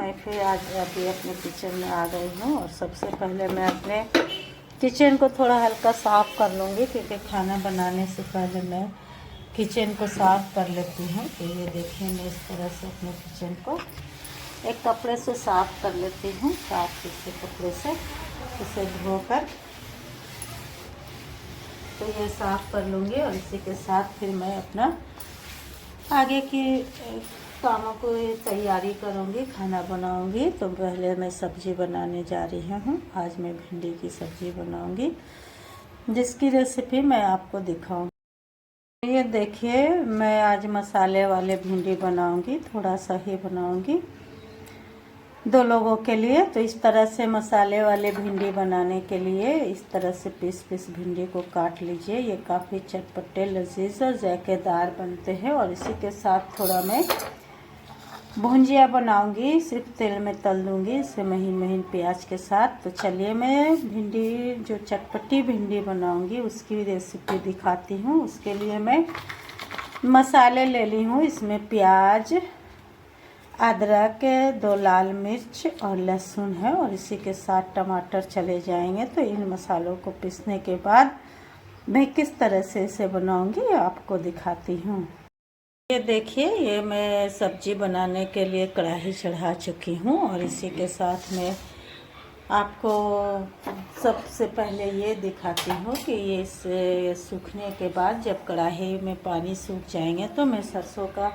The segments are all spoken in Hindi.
मैं फिर आज अभी अपने किचन में आ गई हूँ और सबसे पहले मैं अपने किचन को थोड़ा हल्का साफ़ कर लूँगी, क्योंकि खाना बनाने से पहले मैं किचन को साफ़ कर लेती हूँ। तो ये देखिए, मैं इस तरह से अपने किचन को एक कपड़े से साफ़ कर लेती हूँ, साफ से कपड़े से इसे धोकर तो ये साफ़ कर लूँगी। और इसी के साथ फिर मैं अपना आगे की कामों को तैयारी करूँगी, खाना बनाऊँगी। तो पहले मैं सब्ज़ी बनाने जा रही हूँ। आज मैं भिंडी की सब्ज़ी बनाऊँगी, जिसकी रेसिपी मैं आपको दिखाऊँगी। ये देखिए, मैं आज मसाले वाले भिंडी बनाऊँगी, थोड़ा सा ही बनाऊँगी 2 लोगों के लिए। तो इस तरह से मसाले वाले भिंडी बनाने के लिए इस तरह से पीस भिंडी को काट लीजिए। ये काफ़ी चटपटे, लजीज और जायकेदार बनते हैं। और इसी के साथ थोड़ा मैं भुंजिया बनाऊंगी, सिर्फ तेल में तल दूंगी इसे महीन प्याज के साथ। तो चलिए, मैं भिंडी जो चटपटी भिंडी बनाऊंगी उसकी रेसिपी दिखाती हूँ। उसके लिए मैं मसाले ले ली हूँ। इसमें प्याज, अदरक, 2 लाल मिर्च और लहसुन है, और इसी के साथ टमाटर चले जाएंगे। तो इन मसालों को पीसने के बाद मैं किस तरह से इसे बनाऊंगी आपको दिखाती हूँ। ये देखिए, ये मैं सब्जी बनाने के लिए कढ़ाई चढ़ा चुकी हूँ। और इसी के साथ मैं आपको सबसे पहले ये दिखाती हूँ कि ये इसे सूखने के बाद जब कढ़ाई में पानी सूख जाएंगे तो मैं सरसों का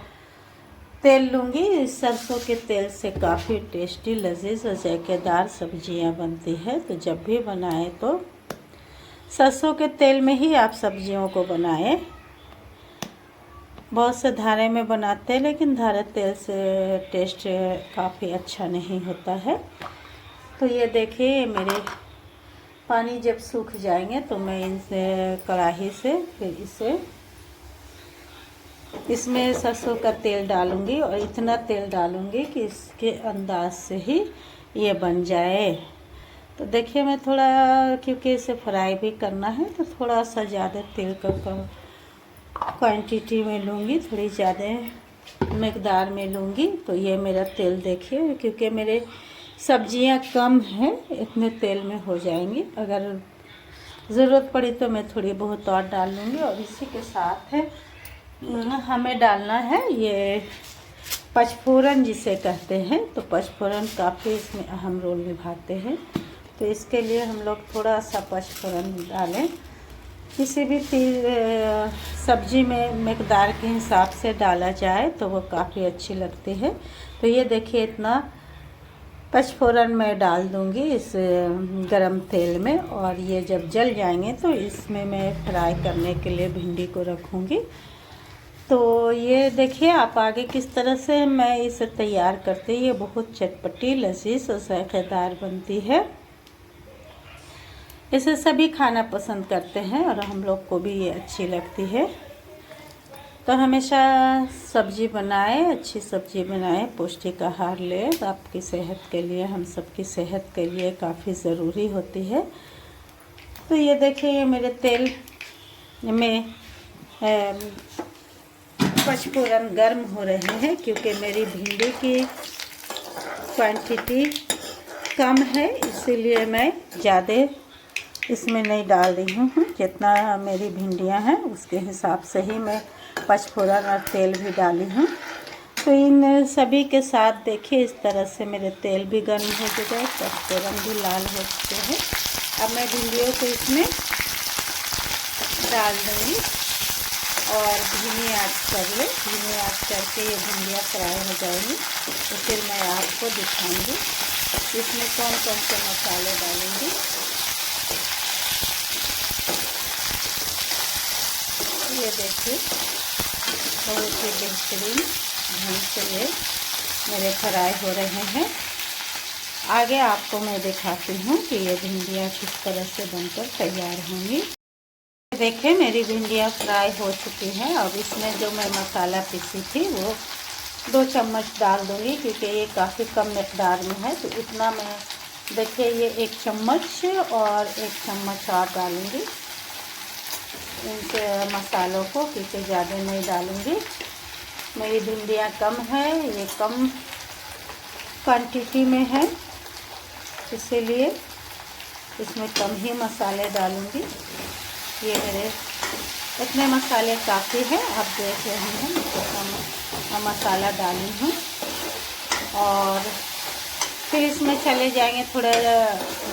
तेल लूँगी। सरसों के तेल से काफ़ी टेस्टी, लजीज और जायकेदार सब्जियाँ बनती है। तो जब भी बनाएं तो सरसों के तेल में ही आप सब्जियों को बनाएं। बहुत से धारे में बनाते हैं, लेकिन धारे तेल से टेस्ट काफ़ी अच्छा नहीं होता है। तो ये देखिए, मेरे पानी जब सूख जाएंगे तो मैं इसे कढ़ाई से फिर इसमें सरसों का तेल डालूंगी। और इतना तेल डालूंगी कि इसके अंदाज से ही ये बन जाए। तो देखिए, मैं थोड़ा, क्योंकि इसे फ्राई भी करना है तो थोड़ा सा ज़्यादा तेल का क्वांटिटी में लूँगी, थोड़ी ज़्यादा मकदार में लूँगी। तो ये मेरा तेल देखिए, क्योंकि मेरे सब्जियां कम हैं, इतने तेल में हो जाएंगी। अगर ज़रूरत पड़ी तो मैं थोड़ी बहुत और डाल लूँगी। और इसी के साथ हमें डालना है ये पचफोरन जिसे कहते हैं। तो पचफोरन काफ़ी इसमें अहम रोल निभाते हैं। तो इसके लिए हम लोग थोड़ा सा पचफोरन डालें। किसी भी सब्जी में मकदार के हिसाब से डाला जाए तो वो काफ़ी अच्छी लगती है। तो ये देखिए, इतना पचफोरन मैं डाल दूंगी इस गरम तेल में। और ये जब जल जाएंगे तो इसमें मैं फ्राई करने के लिए भिंडी को रखूँगी। तो ये देखिए, आप आगे किस तरह से मैं इसे तैयार करती हूँ। ये बहुत चटपटी, लजीज और जायकेदार बनती है। इसे सभी खाना पसंद करते हैं और हम लोग को भी ये अच्छी लगती है। तो हमेशा सब्जी बनाएं, अच्छी सब्जी बनाएं, पौष्टिक आहार लें। तो आपकी सेहत के लिए, हम सबकी सेहत के लिए काफ़ी ज़रूरी होती है। तो ये देखिए, ये मेरे तेल में पचफोरन गर्म हो रहे हैं, क्योंकि मेरी भिंडी की क्वांटिटी कम है, इसीलिए मैं ज़्यादा इसमें नहीं डाल रही हूँ। जितना मेरी भिंडियाँ हैं उसके हिसाब से ही मैं पचफोरन और तेल भी डाली हूँ। तो इन सभी के साथ देखिए, इस तरह से मेरे तेल भी गर्म हो चुके हैं, पचफोरन भी लाल हो चुके हैं। अब मैं भिंडियों को इसमें डाल दूँगी और धीमी आंच कर ले। धीमी आंच करके ये भिंडियाँ फ्राई हो जाएंगी। तो फिर मैं आपको दिखाऊँगी इसमें कौन कौन से मसाले डालूँगी। ये देखिए, बहुत ही बेहतरीन ढंग से ये मेरे फ्राई हो रहे हैं। आगे आपको मैं दिखाती हूँ कि ये भिंडियाँ किस तरह से बनकर तैयार होंगी। देखिए, मेरी भिंडियाँ फ्राई हो चुकी हैं। अब इसमें जो मैं मसाला पीसी थी वो 2 चम्मच डाल दूँगी, क्योंकि ये काफ़ी कम मकदार में है। तो इतना मैं, देखिए, ये 1 चम्मच और 1 चम्मच और डालूँगी इन मसालों को, क्योंकि ज़्यादा नहीं डालूँगी। मेरी भिंडियाँ कम है, ये कम क्वांटिटी में है, इसीलिए इसमें कम ही मसाले डालूँगी। ये मेरे इतने मसाले काफ़ी है, आप देख रहे हैं कितना मसाला डाली हूँ। और फिर इसमें चले जाएंगे थोड़ा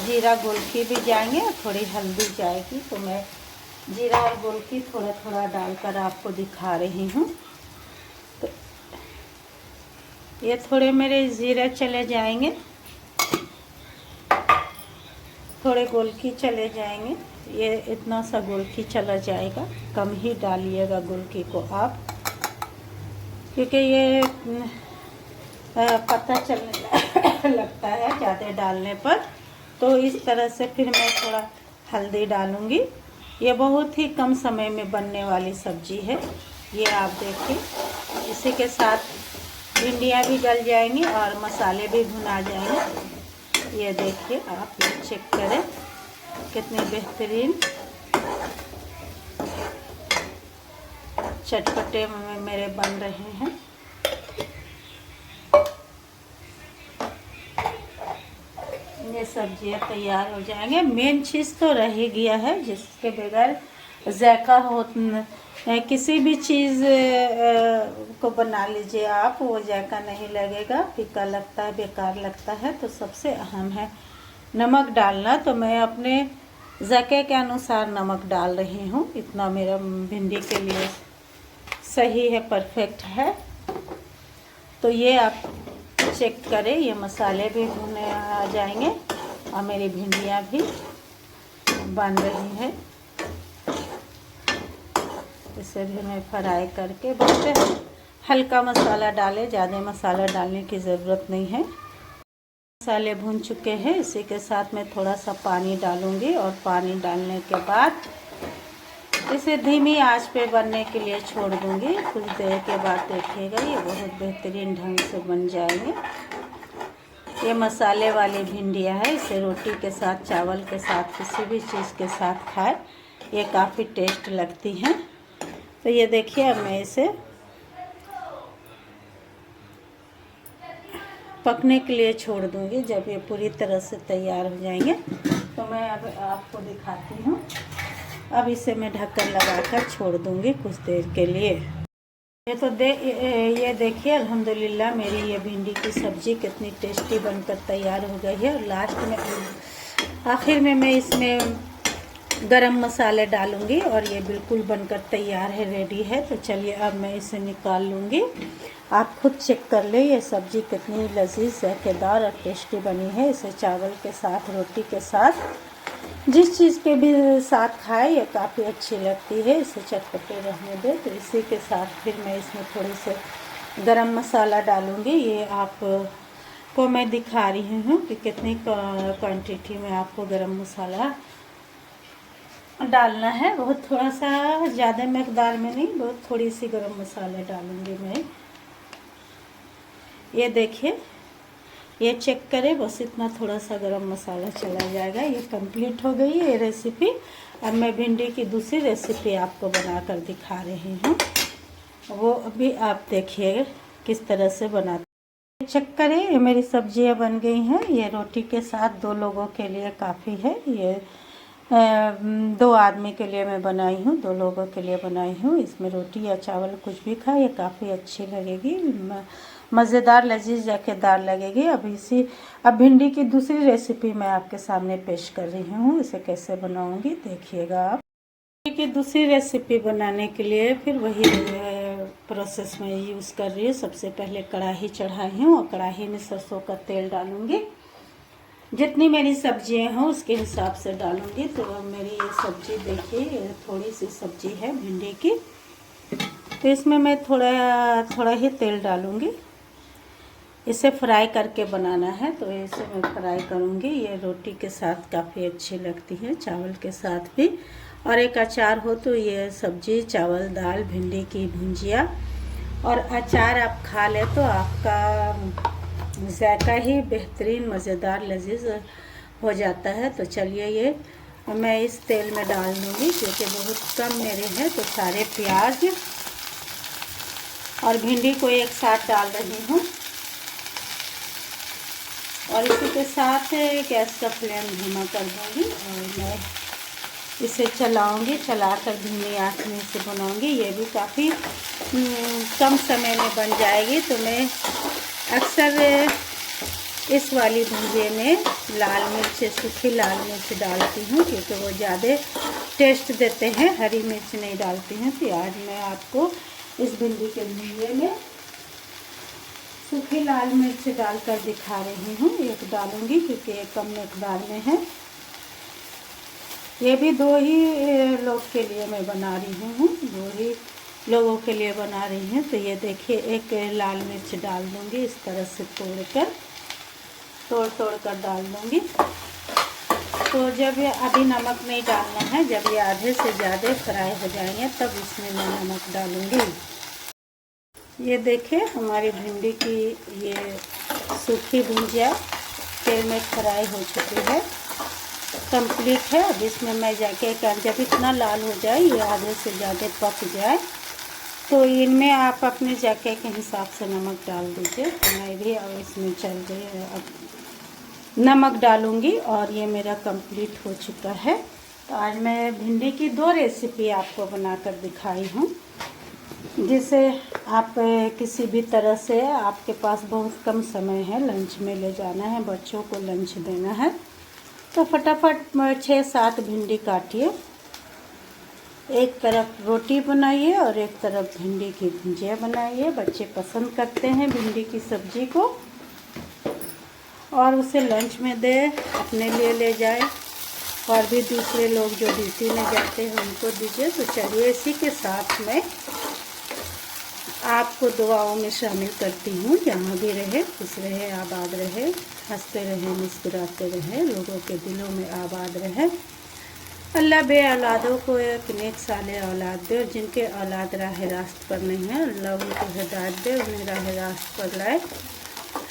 जीरा गोलकी भी जाएंगे और थोड़ी हल्दी जाएगी। तो मैं जीरा और गोलकी थोड़ा थोड़ा डालकर आपको दिखा रही हूँ। तो ये थोड़े मेरे जीरा चले जाएंगे, थोड़े गोलकी चले जाएंगे। ये इतना सा गोलकी चला जाएगा, कम ही डालिएगा गोलकी को आप, क्योंकि ये पता चलने लगता है ज़्यादा डालने पर। तो इस तरह से फिर मैं थोड़ा हल्दी डालूँगी। ये बहुत ही कम समय में बनने वाली सब्जी है। ये आप देखिए, इसी के साथ भिंडियाँ भी गल जाएंगी और मसाले भी भुना जाएंगे। ये देखिए, आप ये चेक करें कितने बेहतरीन चटपटे मेरे बन रहे हैं। ये सब्जियां तैयार हो जाएंगे। मेन चीज़ तो रह ही गया है, जिसके बगैर जायका हो किसी भी चीज़ को बना लीजिए आप, वो जायका नहीं लगेगा, फीका लगता है, बेकार लगता है। तो सबसे अहम है नमक डालना। तो मैं अपने जायके के अनुसार नमक डाल रही हूँ। इतना मेरा भिंडी के लिए सही है, परफेक्ट है। तो ये आप चेक करें, ये मसाले भी भुने आ जाएंगे और मेरी भिंडियाँ भी बन रही हैं। इसे भी मैं फ्राई करके, बहुत हल्का मसाला डालें, ज़्यादा मसाला डालने की ज़रूरत नहीं है। मसाले भून चुके हैं, इसी के साथ मैं थोड़ा सा पानी डालूंगी और पानी डालने के बाद इसे धीमी आंच पे बनने के लिए छोड़ दूंगी। कुछ देर के बाद देखिएगा ये बहुत बेहतरीन ढंग से बन जाएंगे। ये मसाले वाली भिंडियाँ है, इसे रोटी के साथ, चावल के साथ, किसी भी चीज़ के साथ खाए, ये काफ़ी टेस्ट लगती हैं। तो ये देखिए, अब मैं इसे पकने के लिए छोड़ दूंगी। जब ये पूरी तरह से तैयार हो जाएंगे तो मैं अब आपको दिखाती हूँ। अब इसे मैं ढक्कन लगाकर छोड़ दूंगी कुछ देर के लिए। ये देखिए, अल्हम्दुलिल्लाह मेरी ये भिंडी की सब्ज़ी कितनी टेस्टी बनकर तैयार हो गई है। और लास्ट में, आखिर में मैं इसमें गरम मसाले डालूंगी और ये बिल्कुल बनकर तैयार है, रेडी है। तो चलिए अब मैं इसे निकाल लूँगी। आप खुद चेक कर ले ये सब्ज़ी कितनी लजीज, जायकेदार और टेस्टी बनी है। इसे चावल के साथ, रोटी के साथ, जिस चीज़ के भी साथ खाए, ये काफ़ी अच्छी लगती है। इसे चटपटे रहने दे। तो इसी के साथ फिर मैं इसमें थोड़ी से गरम मसाला डालूँगी। ये आपको मैं दिखा रही हूँ कि कितनी क्वांटिटी में आपको गरम मसाला डालना है। बहुत थोड़ा सा, ज़्यादा मकदार में नहीं, बहुत थोड़ी सी गरम मसाला डालूँगी मैं। ये देखिए, ये चेक करें, बस इतना थोड़ा सा गरम मसाला चला जाएगा। ये कंप्लीट हो गई है ये रेसिपी। अब मैं भिंडी की दूसरी रेसिपी आपको बनाकर दिखा रही हूँ, वो अभी आप देखिए किस तरह से बनाते। चेक करें, ये मेरी सब्जियाँ बन गई हैं। ये रोटी के साथ 2 लोगों के लिए काफ़ी है। ये 2 आदमी के लिए मैं बनाई हूँ, 2 लोगों के लिए बनाई हूँ। इसमें रोटी या चावल कुछ भी खाए, ये काफ़ी अच्छी लगेगी, मज़ेदार, लजीज, जायकेदार लगेगी। अब भिंडी की दूसरी रेसिपी मैं आपके सामने पेश कर रही हूँ। इसे कैसे बनाऊँगी देखिएगा आप। भिंडी की दूसरी रेसिपी बनाने के लिए फिर वही प्रोसेस में यूज़ कर रही हूँ। सबसे पहले कढ़ाई चढ़ाई हूँ और कढ़ाई में सरसों का तेल डालूँगी। जितनी मेरी सब्जियां हों उसके हिसाब से डालूंगी। तो अब मेरी ये सब्जी देखिए, थोड़ी सी सब्जी है भिंडी की, तो इसमें मैं थोड़ा ही तेल डालूंगी। इसे फ्राई करके बनाना है, तो इसे मैं फ्राई करूंगी। ये रोटी के साथ काफ़ी अच्छी लगती है, चावल के साथ भी। और एक अचार हो तो ये सब्जी, चावल, दाल, भिंडी की भुंजिया और अचार आप खा ले तो आपका जायका ही बेहतरीन, मज़ेदार, लजीज हो जाता है। तो चलिए ये मैं इस तेल में डाल दूँगी, क्योंकि बहुत कम मेरे हैं। तो सारे प्याज और भिंडी को एक साथ डाल रही हूँ। और इसी के साथ गैस का फ्लेम धीमा कर दूँगी और मैं इसे चलाऊंगी, चलाकर धीमी आंच में इसे बनाऊंगी। ये भी काफ़ी कम समय में बन जाएगी। तो मैं अक्सर इस वाली भुजिया में लाल मिर्च, सूखी लाल मिर्च डालती हूँ क्योंकि वो ज़्यादा टेस्ट देते हैं, हरी मिर्च नहीं डालती हूँ। तो आज मैं आपको इस भिंडी के भुजिया में सूखी लाल मिर्च डालकर दिखा रही हूँ। एक डालूंगी क्योंकि ये कम मकदार में है। ये भी 2 ही लोग के लिए मैं बना रही हूँ, 2 ही लोगों के लिए बना रही हूँ। तो ये देखिए, एक लाल मिर्च डाल दूँगी इस तरह से तोड़ कर डाल दूँगी। तो जब ये अभी नमक नहीं डालना है, जब ये आधे से ज़्यादा फ्राई हो जाएंगे तब इसमें मैं नमक डालूँगी। ये देखिए, हमारी भिंडी की ये सूखी भुजिया तेल में फ्राई हो चुकी है, कंप्लीट है। अब इसमें मैं जाके जब इतना लाल हो जाए, ये आधे से ज़्यादा पक जाए, तो इनमें आप अपने जाके के हिसाब से नमक डाल दीजिए। तो मैं भी अब इसमें चल रही अब नमक डालूँगी और ये मेरा कंप्लीट हो चुका है। तो आज मैं भिंडी की 2 रेसिपी आपको बनाकर दिखाई हूँ, जिसे आप किसी भी तरह से, आपके पास बहुत कम समय है, लंच में ले जाना है, बच्चों को लंच देना है, तो फटाफट 6-7 भिंडी काटिए, एक तरफ रोटी बनाइए और एक तरफ भिंडी की भुजिया बनाइए। बच्चे पसंद करते हैं भिंडी की सब्ज़ी को और उसे लंच में दे, अपने लिए ले जाए और भी दूसरे लोग जो ड्यूटी में जाते हैं उनको दीजिए। तो चलिए, इसी के साथ मैं आपको दुआओं में शामिल करती हूँ। जहाँ भी रहे, खुश रहे, आबाद रहे, हंसते रहे, मुस्कुराते रहे, लोगों के दिलों में आबाद रहे। अल्लाह बे औलादों को एक नेक साले औलाद दे, और जिनके औलाद राह रास्त पर नहीं है, अल्लाह उनको हिदायत दे, उन्हें राह रास्त पर लाए।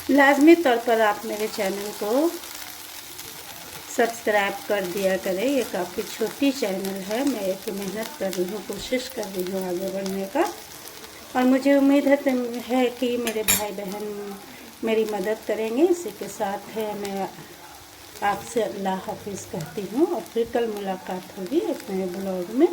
लाजमी तौर पर आप मेरे चैनल को सब्सक्राइब कर दिया करें। ये काफ़ी छोटी चैनल है, मैं एक मेहनत कर रही हूँ, कोशिश कर रही हूँ आगे बढ़ने का, और मुझे उम्मीद है कि मेरे भाई बहन मेरी मदद करेंगे। इसी के साथ है मैं आपसे अल्लाह हाफिज़ कहती हूँ और फिर कल मुलाकात होगी एक नए ब्लॉग में।